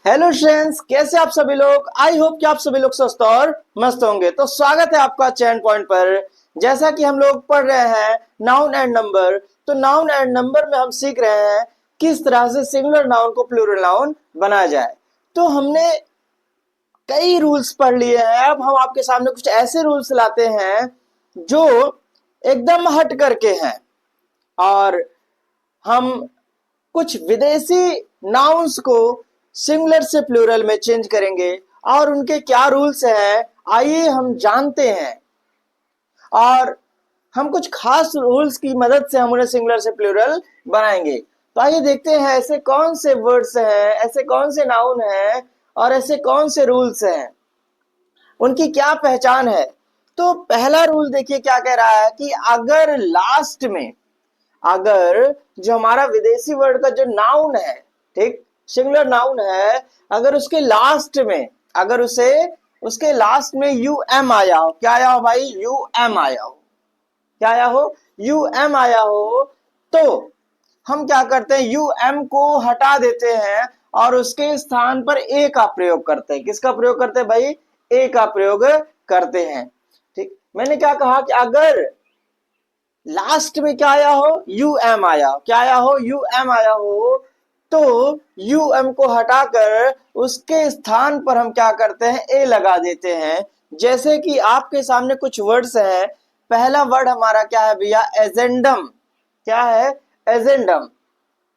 Hello friends, कैसे आप सभी लोग। आई होप कि आप सभी लोग स्वस्थ और मस्त होंगे। तो स्वागत है आपका चैन पॉइंट पर। जैसा कि हम लोग पढ़ रहे हैं नाउन एंड नंबर, तो नाउन एंड नंबर में हम सीख रहे हैं किस तरह से सिंगुलर नाउन को प्लूरल नाउन बनाया जाए। तो हमने कई रूल्स पढ़ लिए हैं, अब हम आपके सामने कुछ ऐसे रूल्स लाते हैं जो एकदम हट करके हैं, और हम कुछ विदेशी नाउन्स को सिंगुलर से प्लूरल में चेंज करेंगे और उनके क्या रूल्स हैं आइए हम जानते हैं। और हम कुछ खास रूल्स की मदद से हम उन्हें सिंगुलर से प्लूरल बनाएंगे। तो आइए देखते हैं ऐसे कौन से वर्ड्स हैं, ऐसे कौन से नाउन हैं और ऐसे कौन से रूल्स हैं, उनकी क्या पहचान है। तो पहला रूल देखिए क्या कह रहा है कि अगर लास्ट में, अगर जो हमारा विदेशी वर्ड का जो नाउन है, ठीक, सिंगुलर नाउन है, अगर उसके लास्ट में, अगर उसके लास्ट में यू एम आया हो, क्या आया हो भाई, यू एम आया हो, क्या आया हो, यू एम आया हो, तो हम क्या करते हैं, यू एम को हटा देते हैं और उसके स्थान पर ए का प्रयोग करते हैं। किसका प्रयोग करते हैं भाई, ए का प्रयोग करते हैं। ठीक, मैंने क्या कहा कि अगर लास्ट में क्या आया हो, यू एम आया हो, क्या आया हो, यू एम आया हो, तो यू एम को हटाकर उसके स्थान पर हम क्या करते हैं, ए लगा देते हैं। जैसे कि आपके सामने कुछ वर्ड्स हैं। पहला वर्ड हमारा क्या है भैया, एजेंडम। क्या है, एजेंडम।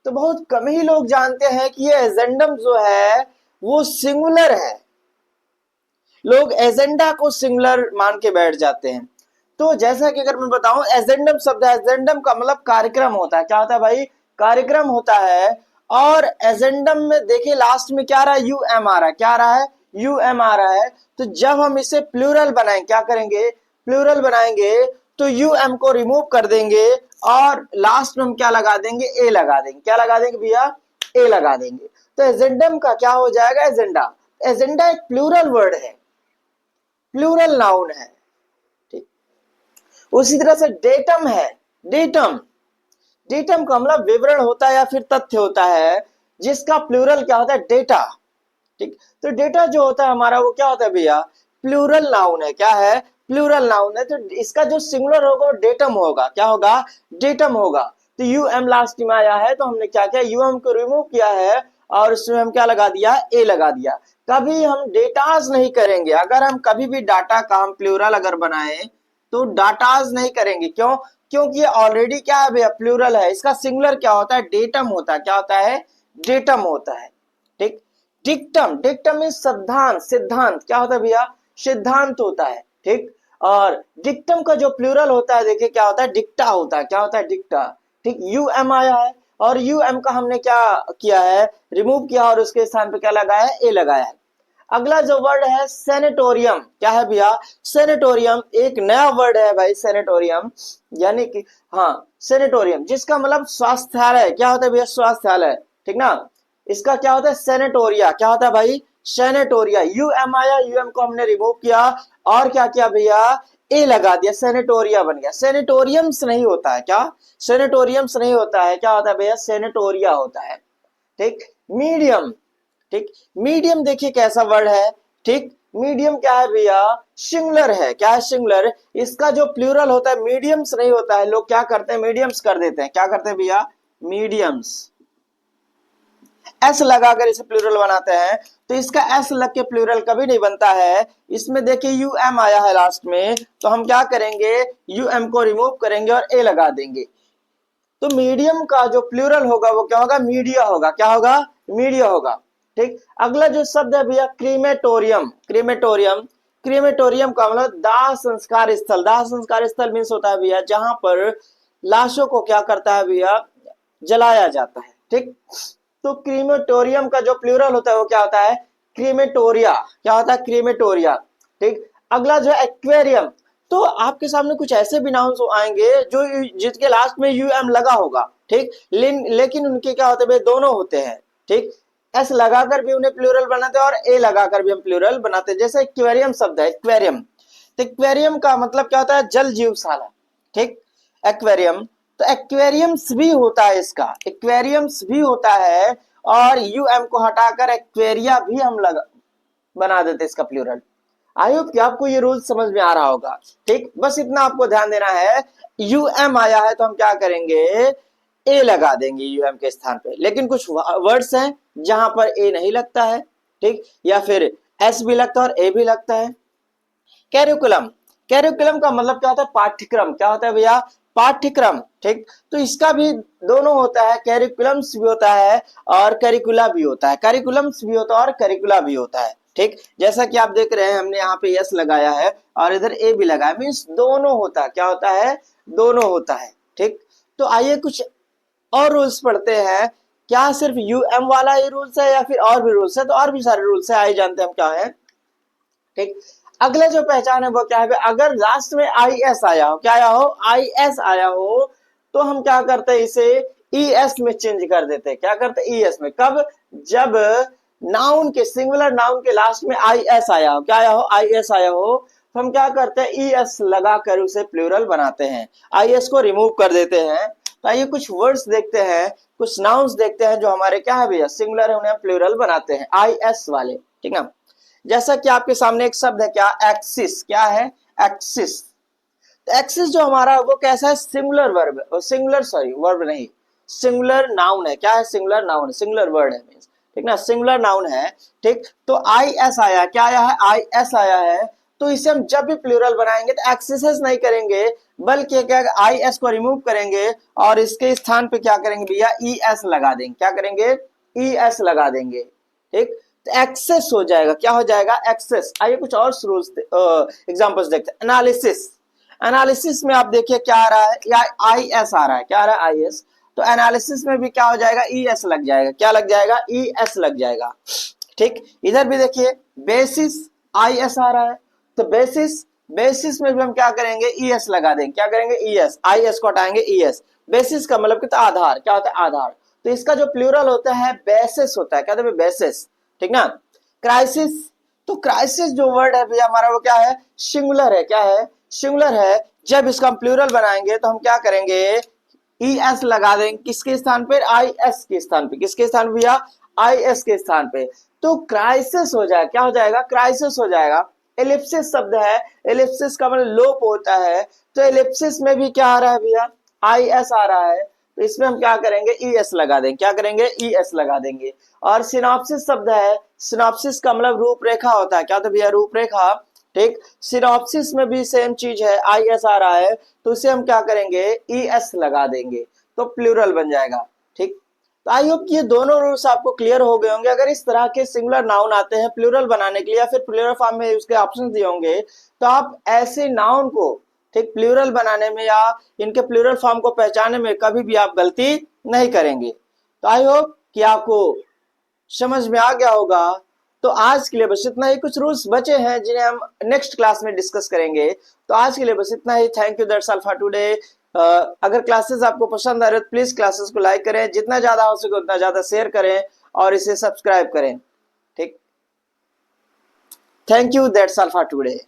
तो बहुत कम ही लोग जानते हैं कि ये एजेंडम जो है वो सिंगुलर है। लोग एजेंडा को सिंगुलर मान के बैठ जाते हैं। तो जैसा कि अगर मैं बताऊं, एजेंडम शब्द है, एजेंडम का मतलब कार्यक्रम होता है। क्या होता है भाई, कार्यक्रम होता है। और एजेंडम में देखिए लास्ट में क्या आ रहा है, यू एम आ रहा है, क्या आ रहा है, यू एम आ रहा है। तो जब हम इसे प्लूरल बनाएंगे, क्या करेंगे, प्लूरल बनाएंगे, तो यू एम को रिमूव कर देंगे और लास्ट में हम क्या लगा देंगे, ए लगा देंगे। क्या लगा देंगे भैया, ए लगा देंगे। तो एजेंडम का क्या हो जाएगा, एजेंडा। एजेंडा एक प्लूरल वर्ड है, प्लूरल नाउन है। ठीक, उसी तरह से डेटम है, डेटम। डेटम का मतलब विवरण होता है या फिर तथ्य होता है, जिसका प्लूरल क्या होता है, डेटा। ठीक, तो डेटा जो होता है हमारा वो क्या होता है भैया, प्लूरल नाउन है। क्या है, प्लूरल नाउन है। तो इसका जो सिंगुलर होगा वो डेटम होगा। क्या होगा, डेटम होगा। तो यू एम लास्ट में आया है, तो हमने क्या किया, यू एम को रिमूव किया है और उसमें हम क्या लगा दिया, ए लगा दिया। कभी हम डेटाज नहीं करेंगे। अगर हम कभी भी डाटा का हम प्लूरल अगर बनाए तो डाटाज नहीं करेंगे। क्यों, क्योंकि ये ऑलरेडी क्या है भैया, प्लूरल है। इसका सिंगुलर क्या होता है, डेटम होता है। क्या होता है, डेटम होता है। ठीक, डिक्टम, डिक्टम इज सिद्धांत, सिद्धांत क्या होता है भैया, सिद्धांत होता है। ठीक, और डिक्टम का जो प्लूरल होता है देखिए क्या होता है, डिक्टा होता है। क्या होता है, डिक्टा। ठीक, यू एम आया है और यू एम का हमने क्या किया है, रिमूव किया और उसके स्थान पे क्या लगाया है, ए लगाया है। अगला जो वर्ड है सेनेटोरियम। क्या है भैया, सेनेटोरियम एक नया वर्ड है भाई, सेनेटोरियम यानी कि, हाँ, सेनेटोरियम जिसका मतलब स्वास्थ्यालय। क्या होता है भैया, स्वास्थ्यालय। ठीक ना, इसका क्या होता है, सेनेटोरिया। क्या होता है भाई, सेनेटोरिया। यू एम आया, यू एम को हमने रिमूव किया और क्या किया भैया, ए लगा दिया, सेनेटोरिया बन गया। सेनेटोरियम्स नहीं होता है, क्या, सेनेटोरियम्स नहीं होता है, क्या होता है भैया, सेनेटोरिया होता है। ठीक, मीडियम। ठीक, मीडियम देखिए कैसा वर्ड है। ठीक, मीडियम क्या है भैया, सिंगुलर है। क्या है, सिंगुलर। इसका जो प्लूरल होता है मीडियम्स नहीं होता है। लोग क्या करते हैं, मीडियम्स कर देते हैं। क्या करते हैं भैया, मीडियम्स। एस लगाकर इसे प्लूरल बनाते हैं, तो इसका एस लग के प्लूरल कभी नहीं बनता है। इसमें देखिए यू एम आया है लास्ट में, तो हम क्या करेंगे, यू एम को रिमूव करेंगे और ए लगा देंगे। तो मीडियम का जो प्लूरल होगा वो क्या होगा, मीडिया होगा। क्या होगा, मीडिया होगा। ठीक, अगला जो शब्द है भैया, क्रीमेटोरियम। क्रीमेटोरियम, क्रीमेटोरियम का मतलब दाह संस्कार स्थल। दाह संस्कार स्थल मीन्स होता है भैया जहां पर लाशों को क्या करता है भैया, जलाया जाता है। ठीक, तो क्रीमेटोरियम का जो प्लूरल होता है वो क्या होता है, क्रीमेटोरिया। क्या होता है, क्रीमेटोरिया। ठीक, अगला जो है एक्वेरियम। तो आपके सामने कुछ ऐसे भी नाउन्स आएंगे जो जिसके लास्ट में यू एम लगा होगा। ठीक, लेकिन उनके क्या होते हैं, दोनों होते हैं। ठीक, एस लगाकर भी उन्हें प्लूरल बनाते हैं और ए लगाकर भी हम प्लूरल बनाते हैं। जैसे एक्वेरियम शब्द है, एक्वेरियम। तो एक्वेरियम का मतलब क्या होता है, जल जीवशाला। ठीक, एक्वेरियम। तो एक्वेरियम्स भी होता है, इसका एक्वेरियम्स भी होता है और यूएम को हटाकर एक्वेरिया भी हम लगा बना देते इसका प्लूरल। आई होप कि आपको ये रूल समझ में आ रहा होगा। ठीक, बस इतना आपको ध्यान देना है, यूएम आया है तो हम क्या करेंगे, ए लगा देंगे यूएम के स्थान पे। लेकिन कुछ वर्ड्स हैं जहां पर ए नहीं लगता है, ठीक, या फिर एस भी लगता है और ए भी लगता है। कैरिकुलम, कैरिकुलम का मतलब क्या होता है, पाठ्यक्रम। क्या होता है भैया, पाठ्यक्रम। ठीक, तो इसका भी दोनों होता है, कैरिकुलम्स भी होता है और करिकुला भी होता है, करिकुलम्स भी होता है और करिकुला भी होता है। ठीक, जैसा कि आप देख रहे हैं हमने यहाँ पे यस लगाया है और इधर ए भी लगाया, मीन्स दोनों होता है। क्या होता है, दोनों होता है। ठीक, तो आइए कुछ और रूल्स पढ़ते हैं। क्या सिर्फ यूएम वाला ही रूल्स है या फिर और भी रूल्स है, तो और भी सारे रूल्स है, आइए जानते हैं हम क्या है। ठीक, अगला जो पहचान है वो क्या है, अगर लास्ट में आई एस आया हो, क्या आया हो, आई एस आया हो, तो हम क्या करते हैं, इसे ई एस में चेंज कर देते हैं। क्या करते हैं, ई एस में। कब, जब नाउन के, सिंगुलर नाउन के लास्ट में आई एस आया हो, क्या आया हो, आई एस आया हो, तो हम क्या करते हैं, ई एस लगाकर उसे प्लूरल बनाते हैं, आई एस को रिमूव कर देते हैं। तो आइए कुछ वर्ड्स देखते हैं, कुछ नाउन्स देखते हैं जो हमारे क्या है भैया, सिंगुलर है, उन्हें हम प्लूरल बनाते हैं आई एस वाले। ठीक ना, जैसा कि आपके सामने एक शब्द है, क्या, एक्सिस। क्या है, एक्सिस। तो एक्सिस जो हमारा वो कैसा है, singular verb, singular, sorry verb नहीं, सिंगुलर नाउन है। क्या है, सिंगुलर नाउन है, सिंगुलर वर्ड है, ठीक ना, सिंगुलर नाउन है। ठीक, तो आई एस आया, क्या आया है, आई एस आया है, तो इसे हम जब भी प्लूरल बनाएंगे तो एक्सेस नहीं करेंगे, बल्कि क्या, आई एस को रिमूव करेंगे और इसके स्थान पे क्या करेंगे भैया, ई एस लगा देंगे। क्या करेंगे, ई एस लगा देंगे। ठीक, तो एक्सेस हो जाएगा, क्या हो जाएगा, एक्सेस। आइए कुछ और रूल्स एग्जांपल्स देखते हैं। एनालिसिस, एनालिसिस में आप देखिए क्या आ रहा है, या आई एस आ रहा है, क्या आ रहा है, आई एस। तो एनालिसिस में भी क्या हो जाएगा, ई एस लग जाएगा। क्या लग जाएगा, ई एस लग जाएगा। ठीक, इधर भी देखिए बेसिस, आई एस आ रहा है, तो बेसिस, बेसिस में भी हम क्या करेंगे, ई एस लगा देंगे। क्या करेंगे, ई एस, आई एस को हटाएंगे, ई एस। बेसिस का मतलब कितना, आधार। क्या होता है, आधार। तो इसका जो प्लूरल होता है बेसिस होता है। क्या होता है, बेसिस। ठीक ना, क्राइसिस, तो क्राइसिस जो वर्ड है भैया हमारा वो क्या है, सिंगुलर है। क्या है, सिंगुलर है। जब इसका हम प्लूरल बनाएंगे तो हम क्या करेंगे, ई एस लगा देंगे, किसके स्थान पर, आई एस के स्थान पे। किसके स्थान पे भैया, आई एस के स्थान पे। तो क्राइसिस हो जाएगा, क्या हो जाएगा, क्राइसिस हो जाएगा। एलिप्सिस शब्द है, एलिप्सिस का मतलब लोप होता है, तो एलिप्सिस में भी क्या आ रहा है भैया, आई एस आ रहा है, तो इसमें हम क्या करेंगे, ई एस लगा देंगे। क्या करेंगे, ई एस लगा देंगे। और सिनॉप्सिस शब्द है, सिनॉप्सिस का मतलब रूपरेखा होता है। क्या होता है भैया, रूपरेखा। ठीक, सिनॉप्सिस में भी सेम चीज है, आई एस आ रहा है, तो इसे हम क्या करेंगे, ई एस लगा देंगे, तो प्लूरल बन जाएगा। ठीक, तो आई होप ये दोनों रूल्स आपको क्लियर हो गए होंगे। अगर इस तरह के सिंगुलर नाउन आते हैं प्लूरल बनाने के लिए या फिर प्लूरल फॉर्म में उसके ऑप्शन दिए होंगे, तो आप ऐसे नाउन को, ठीक, प्लूरल बनाने में या इनके प्लूरल फॉर्म को पहचानने में कभी भी आप गलती नहीं करेंगे। तो आई होप कि आपको समझ में आ गया होगा। तो आज के लिए बस इतना ही। कुछ रूल्स बचे हैं जिन्हें हम नेक्स्ट क्लास में डिस्कस करेंगे। तो आज के लिए बस इतना ही। Thank you, that's all for today. अगर क्लासेस आपको पसंद आ रहे तो प्लीज क्लासेस को लाइक करें, जितना ज्यादा हो सके उतना ज्यादा शेयर करें और इसे सब्सक्राइब करें। ठीक, thank you, that's all for today.